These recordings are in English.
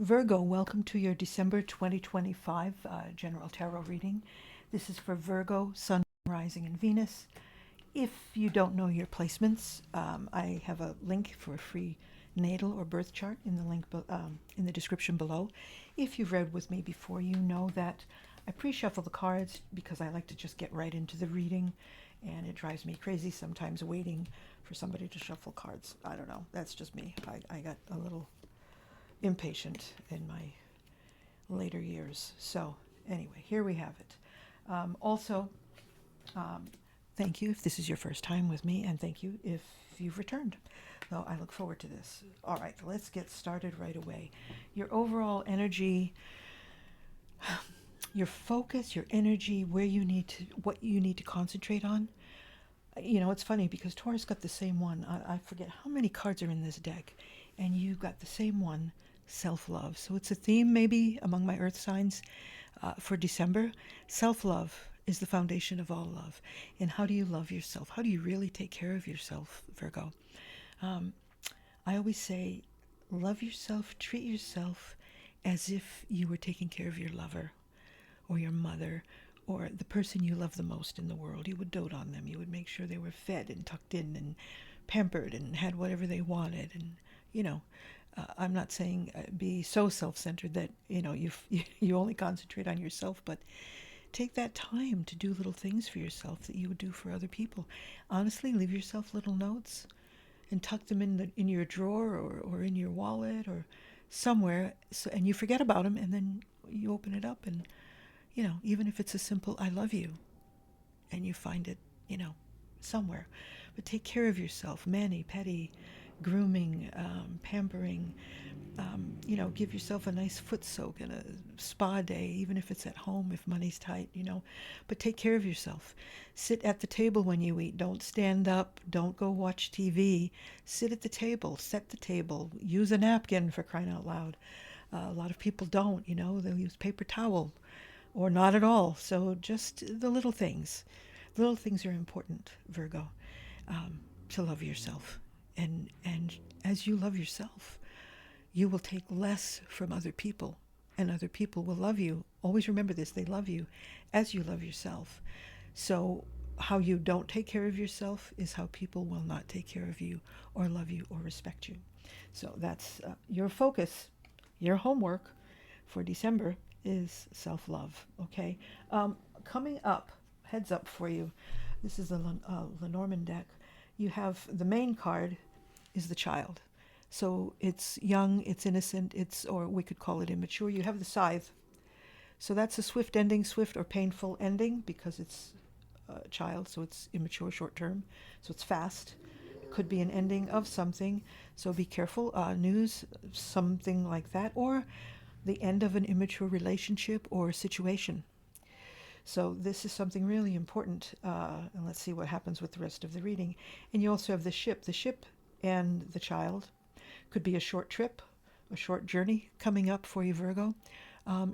Virgo, welcome to your December 2025 General Tarot reading. This is for Virgo, Sun, Rising, and Venus. If you don't know your placements, I have a link for a free natal or birth chart in the link in the description below. If you've read with me before, you know that I pre-shuffle the cards because I like to just get right into the reading, and it drives me crazy sometimes waiting for somebody to shuffle cards. I don't know. That's just me. I got a little impatient in my later years. So anyway, here we have it. Also, thank you if this is your first time with me, and thank you if you've returned. So I look forward to this. All right, let's get started right away. Your overall energy, your focus, your energy, what you need to concentrate on. You know, it's funny because Taurus got the same one. I forget how many cards are in this deck, and you got the same one, self-love. So it's a theme maybe among my earth signs for December. Self-love is the foundation of all love. And how do you love yourself? How do you really take care of yourself, Virgo? I always say, love yourself, treat yourself as if you were taking care of your lover or your mother or the person you love the most in the world. You would dote on them. You would make sure they were fed and tucked in and pampered and had whatever they wanted. And, you know, I'm not saying be so self-centered that, you know, you only concentrate on yourself, but take that time to do little things for yourself that you would do for other people. Honestly, leave yourself little notes and tuck them in your drawer or in your wallet or somewhere, and you forget about them, and then you open it up, and you know, even if it's a simple "I love you," and you find it, you know, somewhere. But take care of yourself, mani-pedi, grooming, pampering. You know, give yourself a nice foot soak and a spa day, even if it's at home, if money's tight, you know. But take care of yourself. Sit at the table when you eat. Don't stand up. Don't go watch TV. Sit at the table. Set the table. Use a napkin, for crying out loud. A lot of people don't, you know. They'll use paper towel or not at all. So just the little things. Little things are important, Virgo, to love yourself. And as you love yourself, you will take less from other people, and other people will love you. Always remember this, they love you as you love yourself. So how you don't take care of yourself is how people will not take care of you or love you or respect you. So that's your focus, your homework for December is self-love, okay? Coming up, heads up for you, this is the Lenormand deck. You have the main card is the child. So it's young, it's innocent, or we could call it immature. You have the scythe. So that's a swift ending, swift or painful ending because it's a child, so it's immature, short term. So it's fast. It could be an ending of something. So be careful. News, something like that, or the end of an immature relationship or situation. So this is something really important. And let's see what happens with the rest of the reading. And you also have the ship. The ship and the child could be a short trip, a short journey coming up for you, Virgo.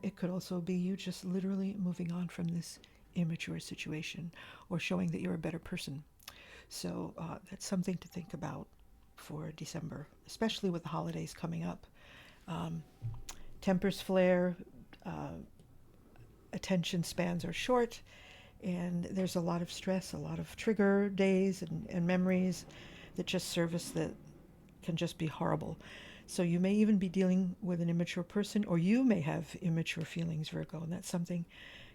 It could also be you just literally moving on from this immature situation or showing that you're a better person. So that's something to think about for December, especially with the holidays coming up. Tempers flare, attention spans are short, and there's a lot of stress, a lot of trigger days and memories that just surface that can just be horrible. So you may even be dealing with an immature person, or you may have immature feelings, Virgo, and that's something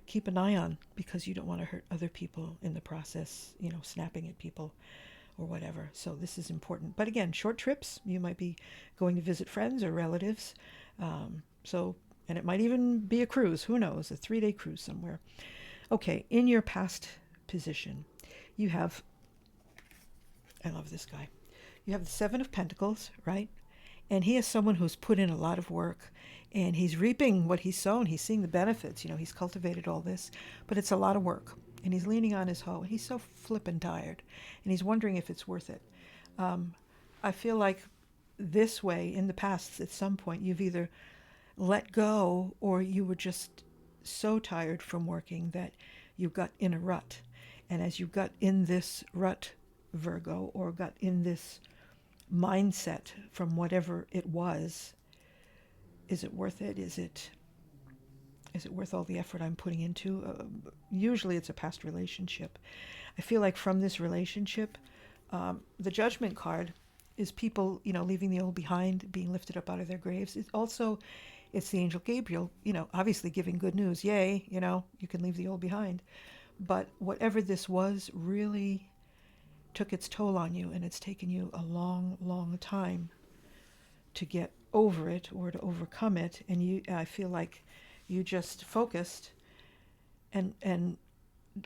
keep an eye on because you don't want to hurt other people in the process, you know, snapping at people or whatever. So this is important. But again, short trips, you might be going to visit friends or relatives. And it might even be a cruise, who knows, a 3-day cruise somewhere. Okay, in your past position, you have, I love this guy. You have the Seven of Pentacles, right? And he is someone who's put in a lot of work and he's reaping what he's sown. He's seeing the benefits. You know, he's cultivated all this, but it's a lot of work. And he's leaning on his hoe. He's so flippin' tired. And he's wondering if it's worth it. I feel like this way, in the past, at some point, you've either let go or you were just so tired from working that you got in a rut. And as you got in this rut, Virgo, or got in this mindset from whatever it was, Is it worth it? Is it worth all the effort I'm putting into? Usually it's a past relationship. I feel like from this relationship, the judgment card is people, leaving the old behind, being lifted up out of their graves. It's the angel Gabriel, obviously giving good news. Yay, you can leave the old behind. But whatever this was really took its toll on you, and it's taken you a long, long time to get over it or to overcome it. And I feel like you just focused and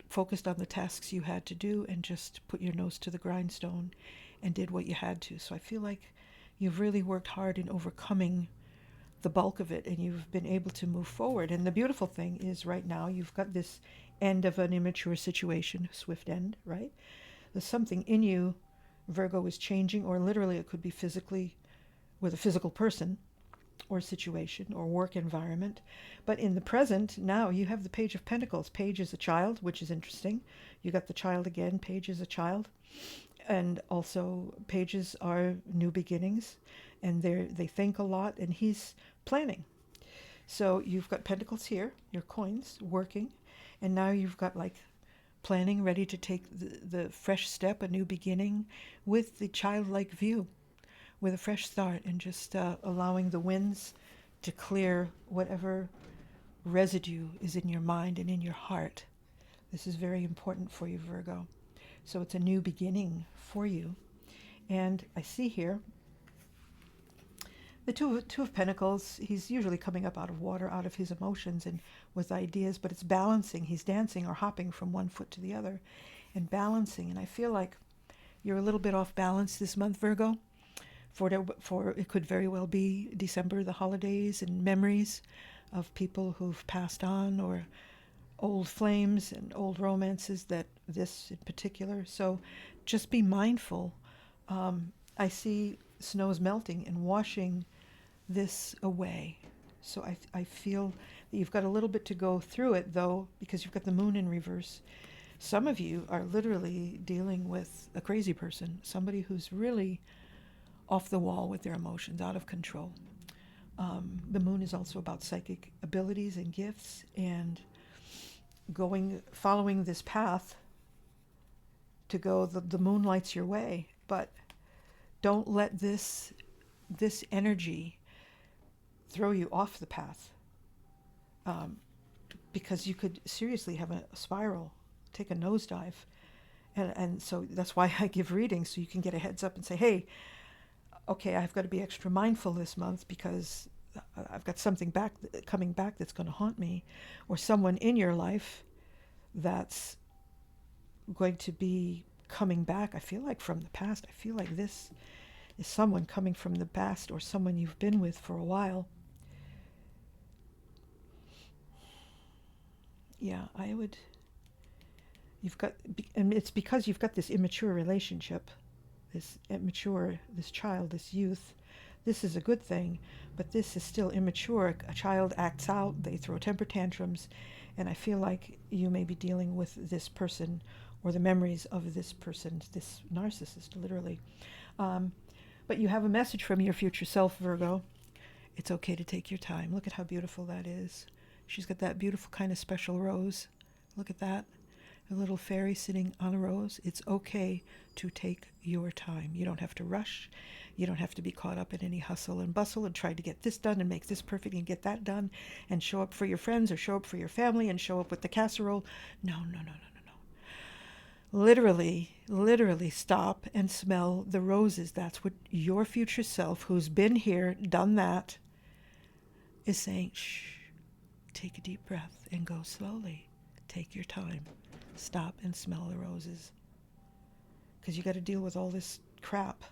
focused on the tasks you had to do and just put your nose to the grindstone and did what you had to. So I feel like you've really worked hard in overcoming the bulk of it, and you've been able to move forward. And the beautiful thing is right now you've got this end of an immature situation, swift end, right? There's something in you, Virgo, is changing, or literally it could be physically with a physical person or situation or work environment. But in the present, now you have the Page of Pentacles. Page is a child, which is interesting. You got the child again. Page is a child. And also pages are new beginnings, and they think a lot, and he's planning. So you've got Pentacles here, your coins, working, and now you've got like planning, ready to take the fresh step, a new beginning with the childlike view, with a fresh start, and just allowing the winds to clear whatever residue is in your mind and in your heart. This is very important for you, Virgo. So it's a new beginning for you. And I see here the two of Pentacles. He's usually coming up out of water, out of his emotions and with ideas, but it's balancing. He's dancing or hopping from one foot to the other and balancing. And I feel like you're a little bit off balance this month, Virgo. For it could very well be December, the holidays, and memories of people who've passed on, or old flames and old romances, that this in particular. So just be mindful. I see snows melting and washing this away. So I feel that you've got a little bit to go through it, though, because you've got the moon in reverse. Some of you are literally dealing with a crazy person, somebody who's really off the wall with their emotions, out of control. The moon is also about psychic abilities and gifts, and following this path to go. The moon lights your way, but don't let this energy throw you off the path, because you could seriously have a spiral, take a nosedive. And so that's why I give readings, so you can get a heads up and say, hey, okay, I've got to be extra mindful this month because I've got something coming back that's going to haunt me, or someone in your life that's going to be coming back. I feel like from the past. I feel like this is someone coming from the past, or someone you've been with for a while. Yeah, and it's because you've got this immature relationship, this child, this youth. This is a good thing, but this is still immature. A child acts out, they throw temper tantrums, and I feel like you may be dealing with this person or the memories of this person, this narcissist, literally. But you have a message from your future self, Virgo. It's okay to take your time. Look at how beautiful that is. She's got that beautiful kind of special rose. Look at that. A little fairy sitting on a rose. It's okay to take your time. You don't have to rush. You don't have to be caught up in any hustle and bustle and try to get this done and make this perfect and get that done and show up for your friends or show up for your family and show up with the casserole. No. Literally stop and smell the roses. That's what your future self, who's been here, done that, is saying. Shh, take a deep breath and go slowly. Take your time. Stop and smell the roses. Because you got to deal with all this crap,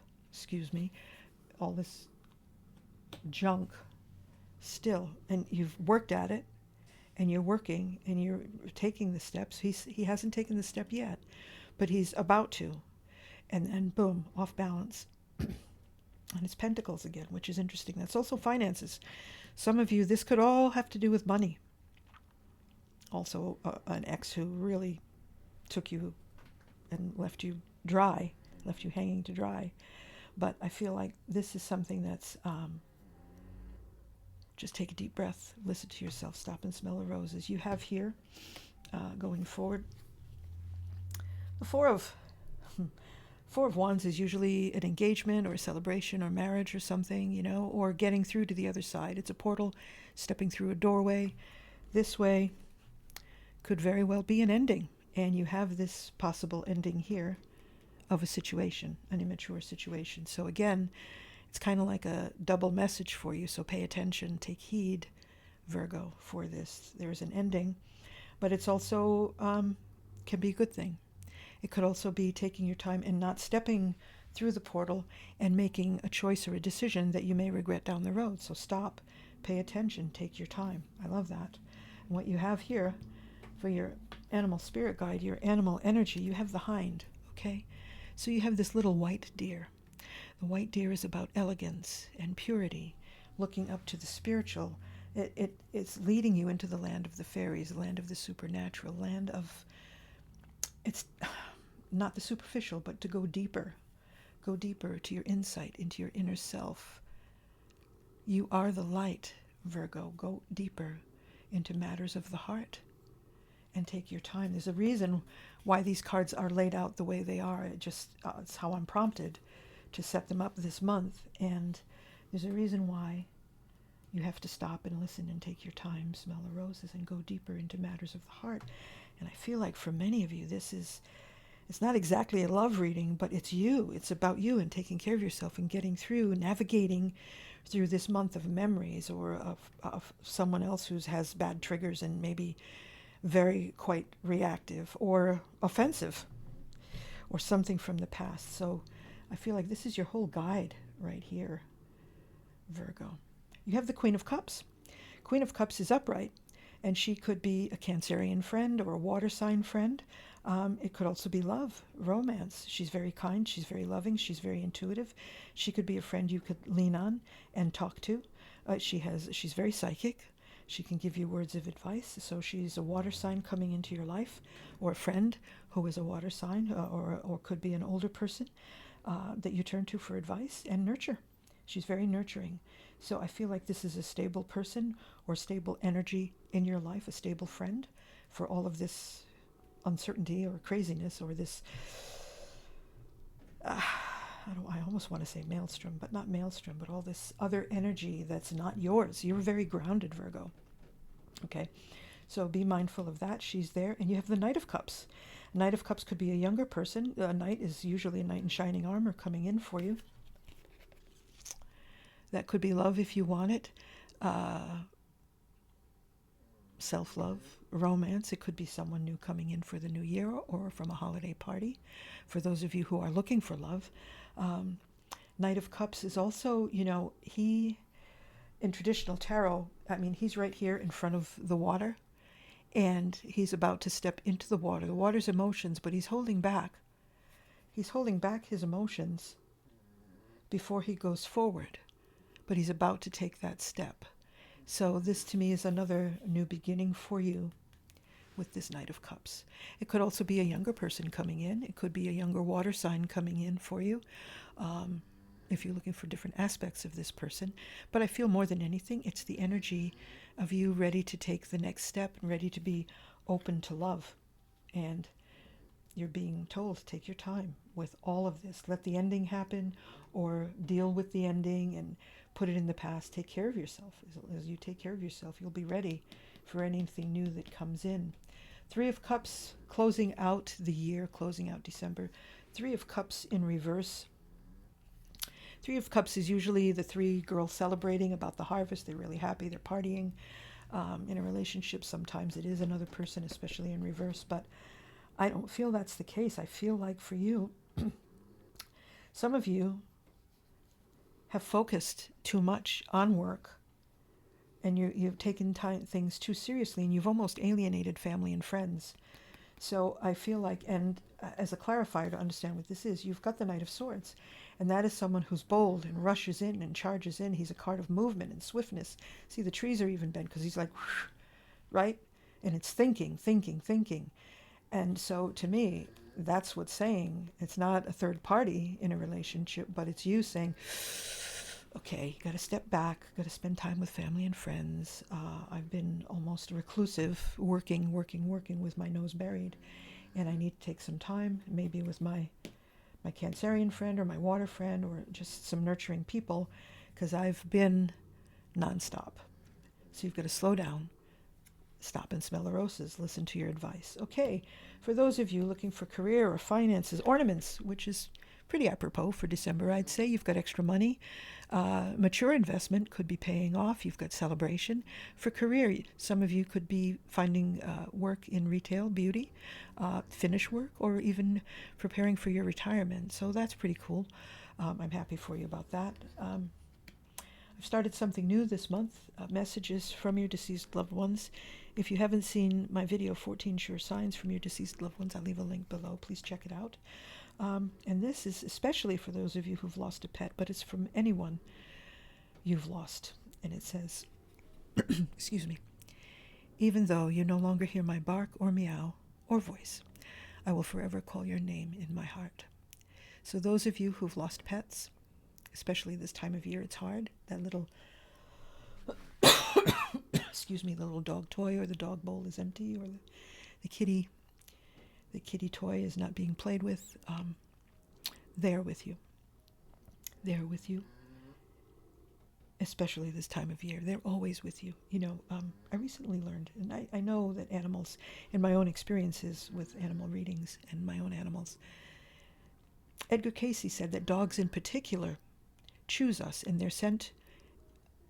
all this junk still. And you've worked at it, and you're working, and you're taking the steps. He hasn't taken the step yet, but he's about to. And boom, off balance. And it's Pentacles again, which is interesting. That's also finances. Some of you, this could all have to do with money. Also, an ex who really took you and left you hanging to dry. But I feel like this is something that's Just take a deep breath, listen to yourself, stop and smell the roses. You have here, going forward, the Four of Wands is usually an engagement or a celebration or marriage or something, you know, or getting through to the other side. It's a portal, stepping through a doorway. This way could very well be an ending. And you have this possible ending here of a situation, an immature situation. So again, it's kind of like a double message for you. So pay attention, take heed, Virgo, for this. There's an ending, but it's also can be a good thing. It could also be taking your time and not stepping through the portal and making a choice or a decision that you may regret down the road. So stop, pay attention, take your time. I love that. And what you have here for your animal spirit guide, your animal energy, you have the hind, okay? So you have this little white deer. The white deer is about elegance and purity, looking up to the spiritual. It's leading you into the land of the fairies, the land of the supernatural, land of, it's not the superficial, but to go deeper to your insight, into your inner self. You are the light, Virgo. Go deeper into matters of the heart and take your time. There's a reason why these cards are laid out the way they are. It's how I'm prompted to set them up this month. And there's a reason why you have to stop and listen and take your time, smell the roses, and go deeper into matters of the heart. And I feel like for many of you, it's not exactly a love reading, but it's you. It's about you and taking care of yourself and getting through, navigating through this month of memories, or of someone else who has bad triggers and maybe very quite reactive or offensive or something from the past. So I feel like this is your whole guide right here, Virgo. You have the Queen of Cups. Queen of Cups is upright, and she could be a Cancerian friend or a water sign friend. It could also be love, romance. She's very kind, she's very loving, she's very intuitive. She could be a friend you could lean on and talk to. She's very psychic. She can give you words of advice. So she's a water sign coming into your life, or a friend who is a water sign, or could be an older person that you turn to for advice and nurture. She's very nurturing. So I feel like this is a stable person or stable energy in your life, a stable friend for all of this uncertainty or craziness, or this, I almost want to say maelstrom, but not maelstrom, but all this other energy that's not yours. You're very grounded, Virgo. Okay, so be mindful of that. She's there. And you have the Knight of Cups. Knight of Cups could be a younger person. A knight is usually a knight in shining armor coming in for you. That could be love if you want it. Self-love, romance. It could be someone new coming in for the new year, or from a holiday party. For those of you who are looking for love. Knight of Cups is also, he, in traditional tarot, he's right here in front of the water, and he's about to step into the water. The water's emotions, but he's holding back. He's holding back his emotions before he goes forward, but he's about to take that step. So this to me is another new beginning for you with this Knight of Cups. It could also be a younger person coming in. It could be a younger water sign coming in for you, if you're looking for different aspects of this person. But I feel more than anything, it's the energy of you ready to take the next step and ready to be open to love. And you're being told to take your time with all of this. Let the ending happen, or deal with the ending and put it in the past. Take care of yourself. As you take care of yourself, you'll be ready for anything new that comes in. Three of Cups, closing out the year, closing out December. Three of Cups in reverse. Three of Cups is usually the three girls celebrating about the harvest. They're really happy. They're partying. In a relationship, sometimes it is another person, especially in reverse. But I don't feel that's the case. I feel like for you, some of you have focused too much on work, and you've taken things too seriously, and you've almost alienated family and friends. So I feel like, and as a clarifier to understand what this is, you've got the Knight of Swords, and that is someone who's bold and rushes in and charges in. He's a card of movement and swiftness. See, the trees are even bent because he's like, whoosh, right? And it's thinking. And so to me, that's what's saying. It's not a third party in a relationship, but it's you saying, Okay, got to step back, got to spend time with family and friends. I've been almost reclusive, working with my nose buried, and I need to take some time, maybe with my Cancerian friend or my water friend or just some nurturing people, because I've been nonstop. So you've got to slow down, stop and smell the roses, listen to your advice. Okay, for those of you looking for career or finances, ornaments, which is pretty apropos for December, I'd say. You've got extra money. Mature investment could be paying off. You've got celebration. For career, some of you could be finding work in retail, beauty, finish work, or even preparing for your retirement. So that's pretty cool. I'm happy for you about that. I've started something new this month, messages from your deceased loved ones. If you haven't seen my video, 14 Sure Signs from Your Deceased Loved Ones, I'll leave a link below. Please check it out. And this is especially for those of you who've lost a pet, but it's from anyone you've lost. And it says, excuse me, even though you no longer hear my bark or meow or voice, I will forever call your name in my heart. So those of you who've lost pets, especially this time of year, it's hard. That little, excuse me, the little dog toy or the dog bowl is empty, or the kitty toy is not being played with. They're with you. They're with you, especially this time of year. They're always with you. You know, I recently learned, and I know that animals, in my own experiences with animal readings and my own animals, Edgar Cayce said that dogs in particular choose us, and they're sent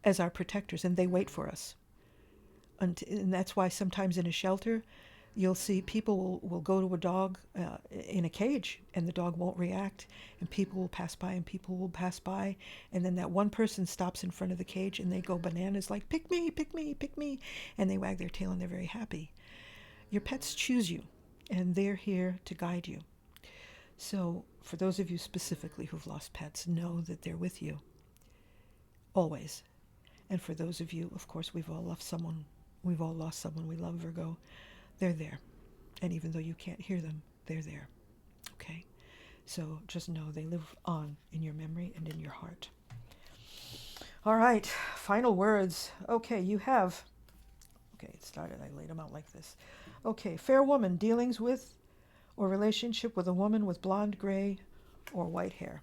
as our protectors, and they wait for us. And that's why sometimes in a shelter, you'll see people will go to a dog in a cage, and the dog won't react, and people will pass by, and then that one person stops in front of the cage, and they go bananas like, pick me, pick me, pick me, and they wag their tail, and they're very happy. Your pets choose you, and they're here to guide you. So for those of you specifically who've lost pets, know that they're with you, always. And for those of you, of course, we've all lost someone we love, Virgo. They're there. And even though you can't hear them, they're there. Okay? So just know they live on in your memory and in your heart. All right, final words. Okay, it started, I laid them out like this. Okay, fair woman, dealings with or relationship with a woman with blonde, gray, or white hair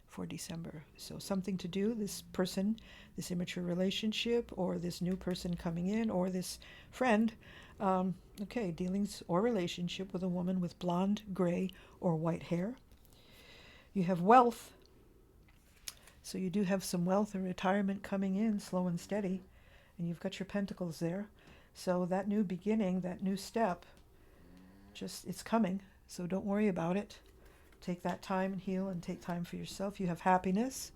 for December. So something to do, this person, this immature relationship, or this new person coming in, or this friend. Okay, dealings or relationship with a woman with blonde, gray, or white hair. You have wealth. So you do have some wealth and retirement coming in, slow and steady. And you've got your pentacles there. So that new beginning, that new step, it's coming. So don't worry about it. Take that time and heal and take time for yourself. You have happiness.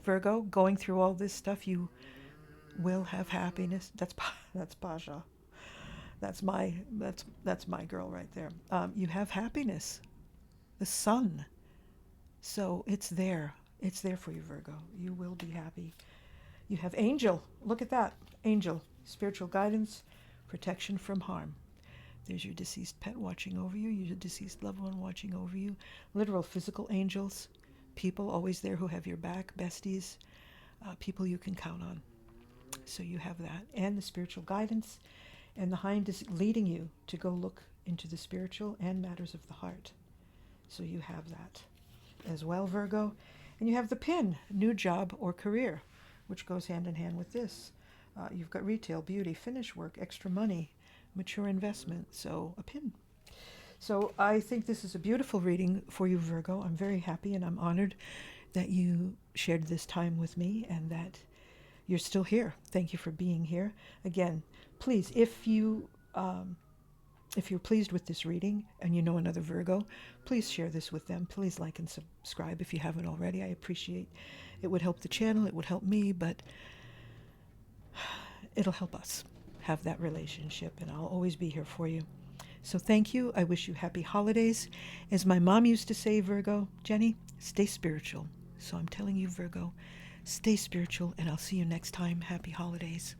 Virgo, going through all this stuff, you will have happiness. That's Pasha. That's my girl right there. You have happiness. The sun. So it's there. It's there for you, Virgo. You will be happy. You have angel. Look at that. Angel. Spiritual guidance, protection from harm. There's your deceased pet watching over you, your deceased loved one watching over you. Literal physical angels, people always there who have your back, besties, people you can count on. So you have that. And the spiritual guidance. And the hind is leading you to go look into the spiritual and matters of the heart. So you have that as well, Virgo. And you have the pin, new job or career, which goes hand in hand with this. You've got retail, beauty, finish work, extra money, mature investment, so a pin. So I think this is a beautiful reading for you, Virgo. I'm very happy and I'm honored that you shared this time with me and that you're still here. Thank you for being here. Again, please, if you're pleased with this reading and you know another Virgo, please share this with them. Please like and subscribe if you haven't already. I appreciate it. Would help the channel, it would help me, but it'll help us have that relationship, and I'll always be here for you. So thank you. I wish you happy holidays. As my mom used to say, Virgo, Jenny, stay spiritual. So I'm telling you, Virgo, stay spiritual, and I'll see you next time. Happy holidays.